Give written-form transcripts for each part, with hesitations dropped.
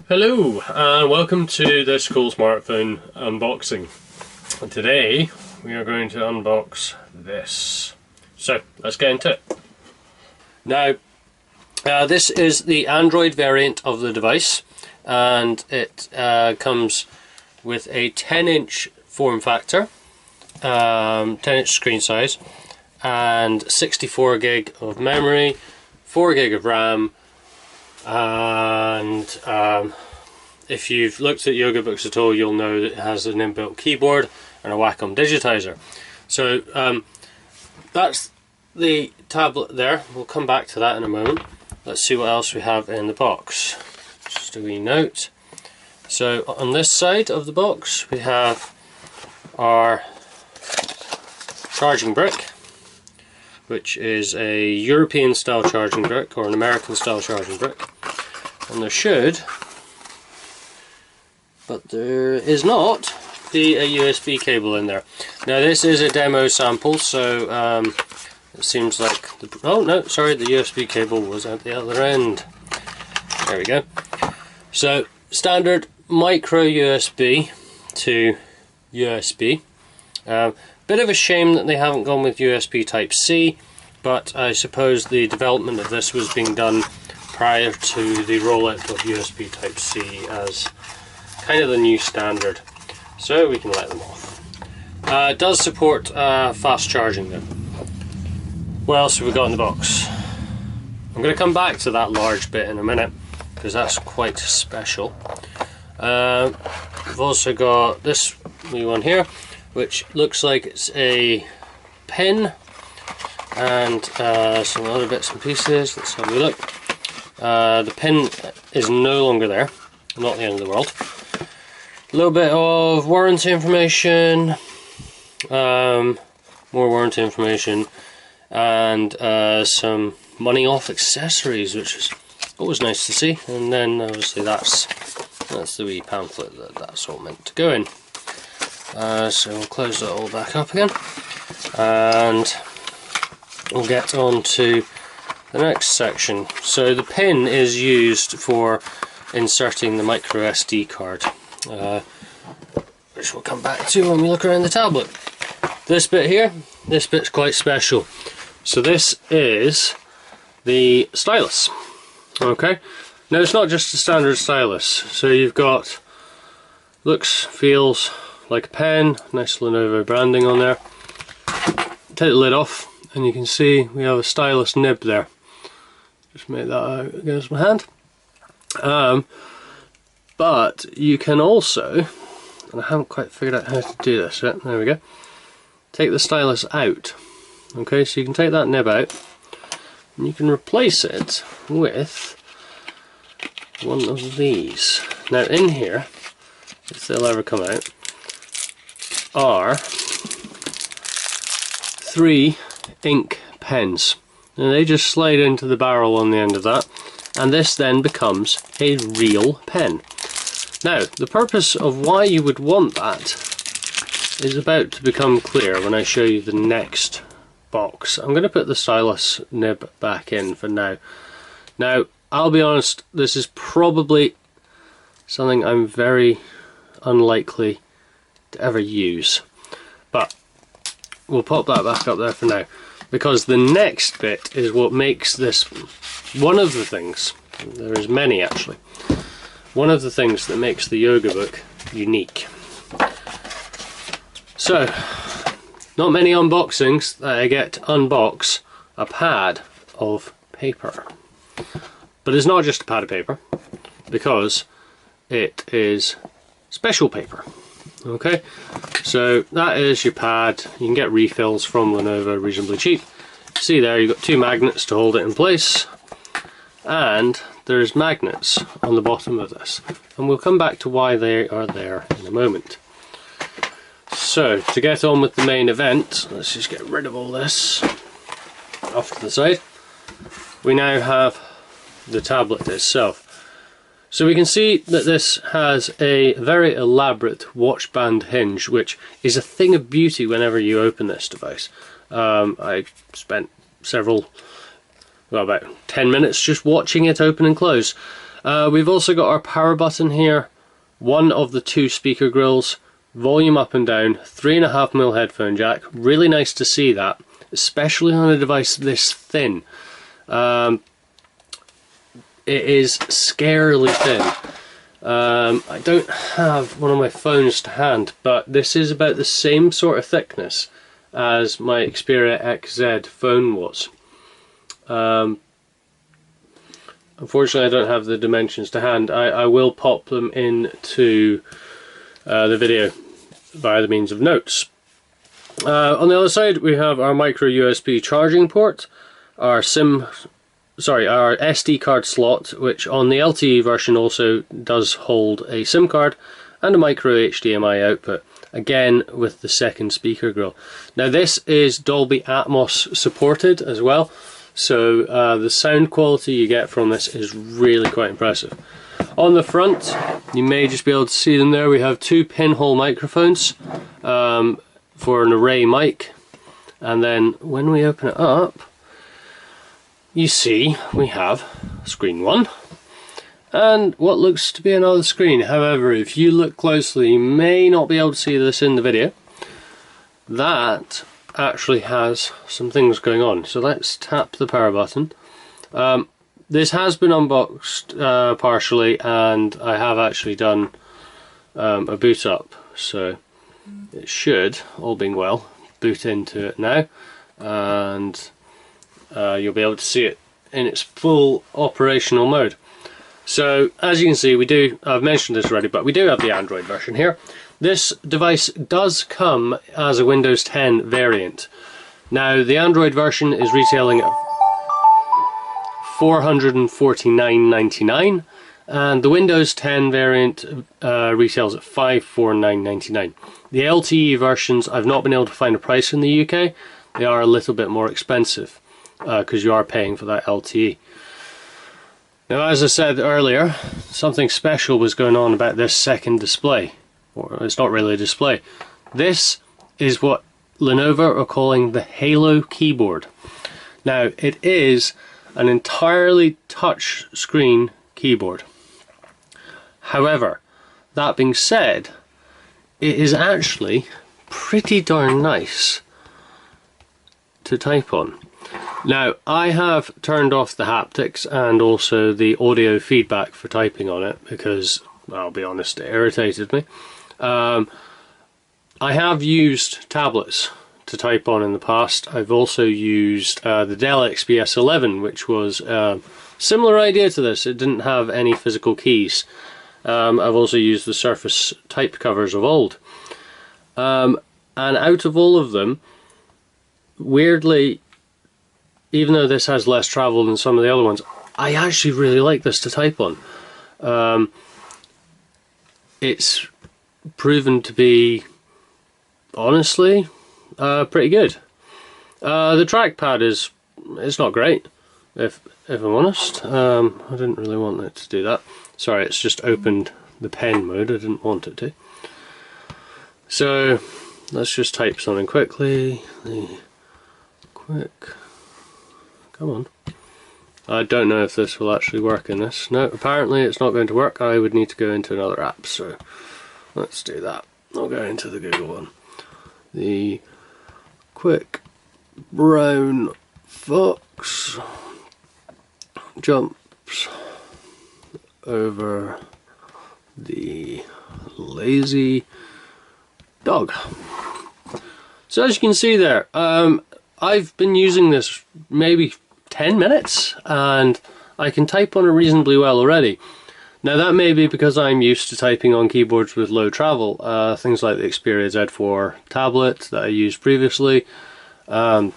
Hello and welcome to this cool smartphone unboxing. And today we are going to unbox this. So let's get into it. Now this is the Android variant of the device, and it comes with a 10-inch form factor, 10-inch screen size, and 64 gig of memory, 4 gig of RAM, and if you've looked at yoga books at all, you'll know that it has an inbuilt keyboard and a Wacom digitizer. So that's the tablet there. We'll come back to that in a moment. Let's see what else we have in the box. Just a wee note. So on this side of the box we have our charging brick, which is a European style charging brick or an American style charging brick, and there should, but there is not, be a USB cable in there. Now this is a demo sample, so it seems like oh no, sorry, the USB cable was at the other end. There we go. So standard micro USB to USB. Bit of a shame that they haven't gone with USB Type-C, but I suppose the development of this was being done prior to the rollout of USB Type-C as kind of the new standard, so we can let them off. It does support fast charging though. What else have we got in the box? I'm going to come back to that large bit in a minute because that's quite special. We've also got this wee one here, which looks like it's a pen and some other bits and pieces. Let's have a look. The pen is no longer there, not the end of the world. A little bit of warranty information, more warranty information, and some money off accessories, which is always nice to see. And then obviously that's the wee pamphlet that's all meant to go in. So we'll close that all back up again, and we'll get on to the next section. So the pin is used for inserting the microSD card, which we'll come back to when we look around the tablet. This bit here, this bit's quite special. So this is the stylus. Okay, now it's not just a standard stylus. So you've got, looks, feels like a pen, nice Lenovo branding on there. Take the lid off and you can see we have a stylus nib there. Just make that out against my hand. But you can also, and I haven't quite figured out how to do this yet, there we go, take the stylus out. Okay, so you can take that nib out and you can replace it with one of these. Now in here, if they'll ever come out, are 3 ink pens. Now they just slide into the barrel on the end of that, and this then becomes a real pen. Now the purpose of why you would want that is about to become clear when I show you the next box. I'm going to put the stylus nib back in for now. Now I'll be honest, this is probably something I'm very unlikely to ever use, but we'll pop that back up there for now, because the next bit is what makes this one of the things, there is many actually, one of the things that makes the yoga book unique. So not many unboxings that I get to unbox a pad of paper, but it's not just a pad of paper, because it is special paper. Okay, so that is your pad. You can get refills from Lenovo reasonably cheap. See there, you've got 2 magnets to hold it in place, and there's magnets on the bottom of this, and we'll come back to why they are there in a moment. So to get on with the main event, let's just get rid of all this off to the side. We now have the tablet itself. So we can see that this has a very elaborate watch band hinge, which is a thing of beauty whenever you open this device. I spent about 10 minutes just watching it open and close. We've also got our power button here, one of the 2 speaker grills, volume up and down, 3.5mm headphone jack. Really nice to see that, especially on a device this thin. It is scarily thin. I don't have one of my phones to hand, but this is about the same sort of thickness as my Xperia XZ phone was. Unfortunately, I don't have the dimensions to hand. I will pop them into the video via the means of notes. On the other side, we have our micro USB charging port, our SD card slot, which on the LTE version also does hold a SIM card, and a micro HDMI output, again with the second speaker grill. Now this is Dolby Atmos supported as well, so the sound quality you get from this is really quite impressive. On the front, you may just be able to see them there, we have 2 pinhole microphones for an array mic, and then when we open it up, you see we have screen 1 and what looks to be another screen. However, if you look closely, you may not be able to see this in the video. That actually has some things going on. So let's tap the power button. This has been unboxed partially, and I have actually done a boot up, so it should, all being well, boot into it now, and you'll be able to see it in its full operational mode. So as you can see, I've mentioned this already, but we do have the Android version here. This device does come as a Windows 10 variant. Now the Android version is retailing at $449.99, and the Windows 10 variant retails at $549.99. The LTE versions, I've not been able to find a price in the UK. They are a little bit more expensive because you are paying for that LTE. Now, as I said earlier, something special was going on about this second display. Or it's not really a display. This is what Lenovo are calling the Halo keyboard. Now, it is an entirely touch screen keyboard. However, that being said, it is actually pretty darn nice to type on. Now, I have turned off the haptics and also the audio feedback for typing on it because, well, I'll be honest, it irritated me. I have used tablets to type on in the past. I've also used the Dell XPS 11, which was a similar idea to this. It didn't have any physical keys. I've also used the Surface type covers of old. And out of all of them, weirdly, even though this has less travel than some of the other ones, I actually really like this to type on. It's proven to be, honestly, pretty good. The trackpad it's not great, if I'm honest. I didn't really want it to do that. Sorry, it's just opened the pen mode. I didn't want it to. So let's just type something quickly. Come on. I don't know if this will actually work in this. No, apparently it's not going to work. I would need to go into another app, so let's do that. I'll go into the Google one. The quick brown fox jumps over the lazy dog. So as you can see there, I've been using this maybe 10 minutes and I can type on it reasonably well already. Now that may be because I'm used to typing on keyboards with low travel, things like the Xperia Z4 tablet that I used previously, and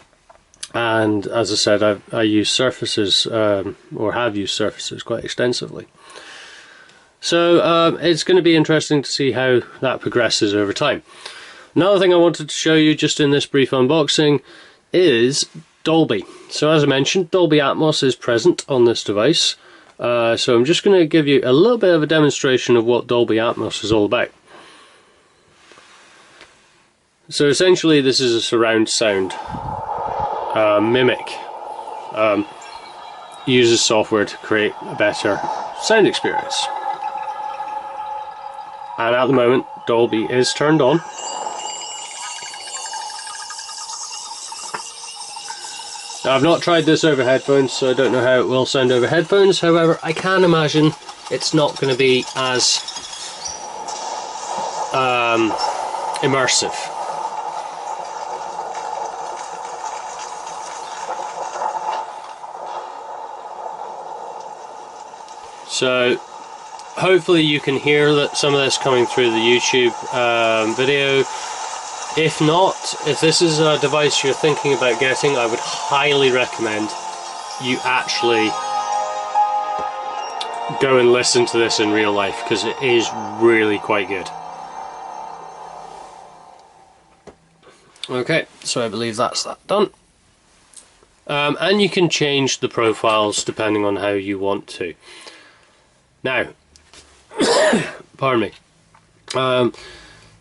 as I said, I use Surfaces, or have used Surfaces quite extensively. So it's going to be interesting to see how that progresses over time. Another thing I wanted to show you just in this brief unboxing is Dolby. So as I mentioned, Dolby Atmos is present on this device. So I'm just going to give you a little bit of a demonstration of what Dolby Atmos is all about. So essentially this is a surround sound mimic. uses software to create a better sound experience. And at the moment, Dolby is turned on. Now, I've not tried this over headphones, so I don't know how it will sound over headphones. However, I can imagine it's not going to be as immersive. So hopefully you can hear that some of this coming through the YouTube video. If not, if this is a device you're thinking about getting, I would highly recommend you actually go and listen to this in real life, because it is really quite good. Okay, so I believe that's that done. And you can change the profiles depending on how you want to. Now, pardon me.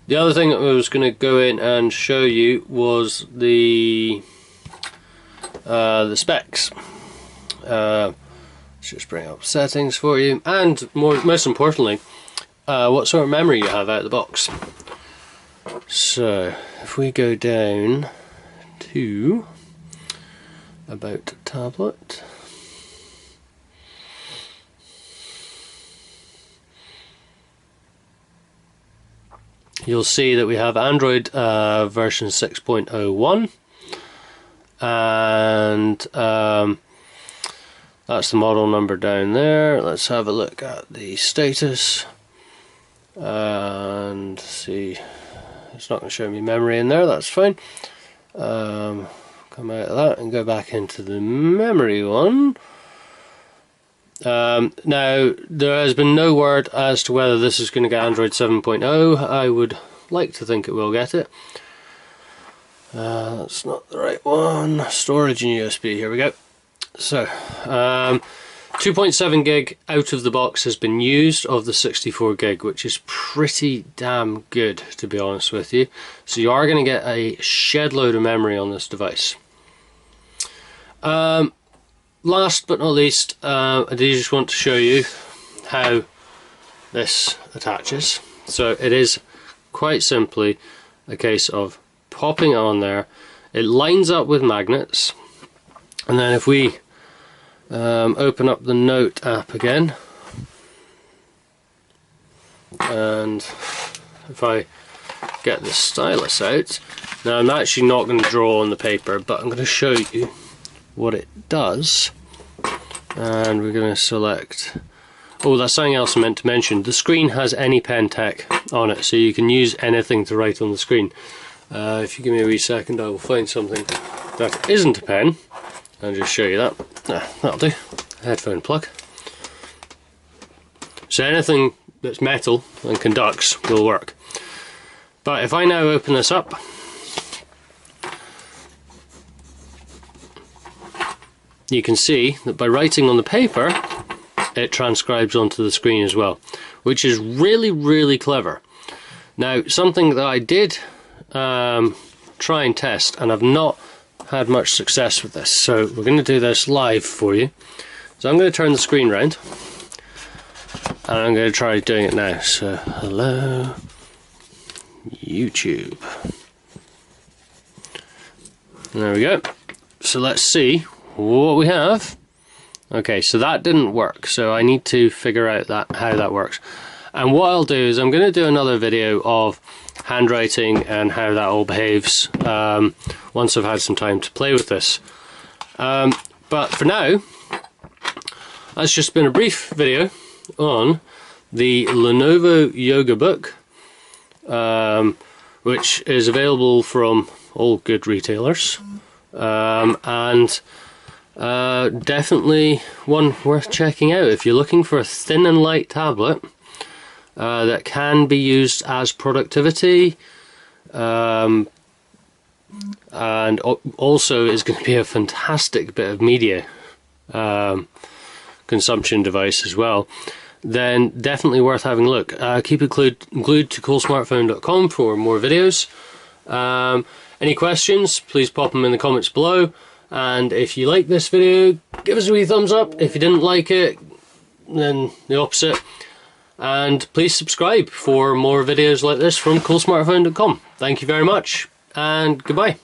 The other thing that I was going to go in and show you was the specs. Let's just bring up settings for you, and most importantly, what sort of memory you have out of the box. So, if we go down to About Tablet. You'll see that we have Android version 6.01, and that's the model number down there. Let's have a look at the status and see. It's not going to show me memory in there, that's fine. Come out of that and go back into the memory one. Now, there has been no word as to whether this is going to get Android 7.0. I would like to think it will get it. That's not the right one. Storage and USB, here we go. So, 2.7 gig out of the box has been used of the 64 gig, which is pretty damn good, to be honest with you. So you are going to get a shed load of memory on this device. Last but not least, I do just want to show you how this attaches. So it is quite simply a case of popping it on there. It lines up with magnets, and then if we open up the Note app again, and if I get the stylus out, now I'm actually not going to draw on the paper, but I'm going to show you what it does. And we're going to select, oh, that's something else I meant to mention, the screen has any pen tech on it, so you can use anything to write on the screen. If you give me a wee second, I will find something that isn't a pen and just show you that. That'll do. Headphone plug. So anything that's metal and conducts will work. But if I now open this up, you can see that by writing on the paper, it transcribes onto the screen as well, which is really, really clever. Now, something that I did try and test, and I've not had much success with this, so we're going to do this live for you. So I'm going to turn the screen round, and I'm going to try doing it now. So, hello, YouTube. And there we go. So let's see what we have. Okay, so that didn't work, so I need to figure out how that works. And what I'll do is I'm going to do another video of handwriting and how that all behaves once I've had some time to play with this. But for now, that's just been a brief video on the Lenovo Yoga Book, which is available from all good retailers, and definitely one worth checking out if you're looking for a thin and light tablet that can be used as productivity, and also is going to be a fantastic bit of media consumption device as well. Then definitely worth having a look. Keep it glued to coolsmartphone.com for more videos. Any questions, please pop them in the comments below. And if you like this video, give us a wee thumbs up. If you didn't like it, then the opposite. And please subscribe for more videos like this from coolsmartphone.com. Thank you very much, and goodbye.